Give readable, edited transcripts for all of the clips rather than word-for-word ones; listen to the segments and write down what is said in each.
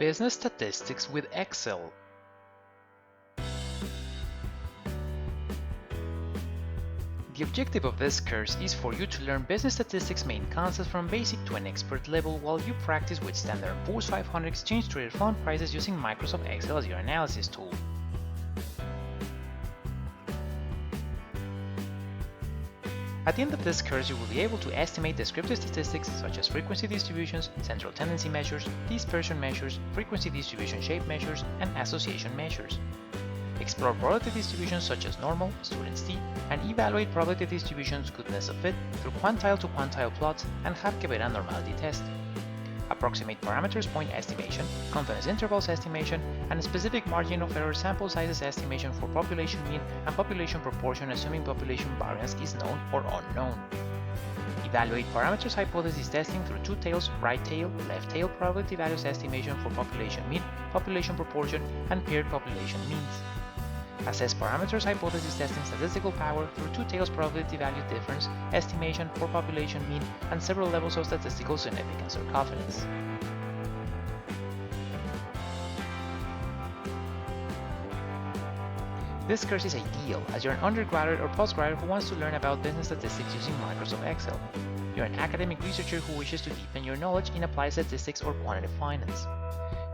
Business Statistics with Excel. The objective of this course is for you to learn business statistics main concepts from basic to an expert level while you practice with Standard & Poor's 500 exchange-traded fund prices using Microsoft Excel as your analysis tool. At the end of this course, you will be able to estimate descriptive statistics such as frequency distributions, central tendency measures, dispersion measures, frequency distribution shape measures, and association measures. Explore probability distributions such as normal, student's t, and evaluate probability distributions goodness of fit through quantile to quantile plots and Hapke-Verán normality test. Approximate parameters point estimation, confidence intervals estimation, and specific margin of error sample sizes estimation for population mean and population proportion assuming population variance is known or unknown. Evaluate parameters hypothesis testing through two tails, right tail, left tail probability values estimation for population mean, population proportion, and paired population means. Assess parameters hypothesis testing statistical power through two tails probability value difference estimation for population mean and several levels of statistical significance or confidence. This course is ideal as you're an undergraduate or postgraduate who wants to learn about business statistics using Microsoft Excel. You're an academic researcher who wishes to deepen your knowledge in applied statistics or quantitative finance.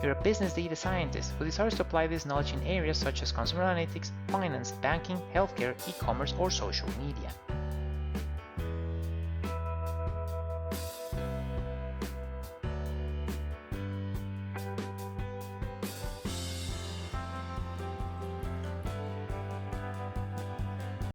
You're a business data scientist who desires to apply this knowledge in areas such as consumer analytics, finance, banking, healthcare, e-commerce, or social media.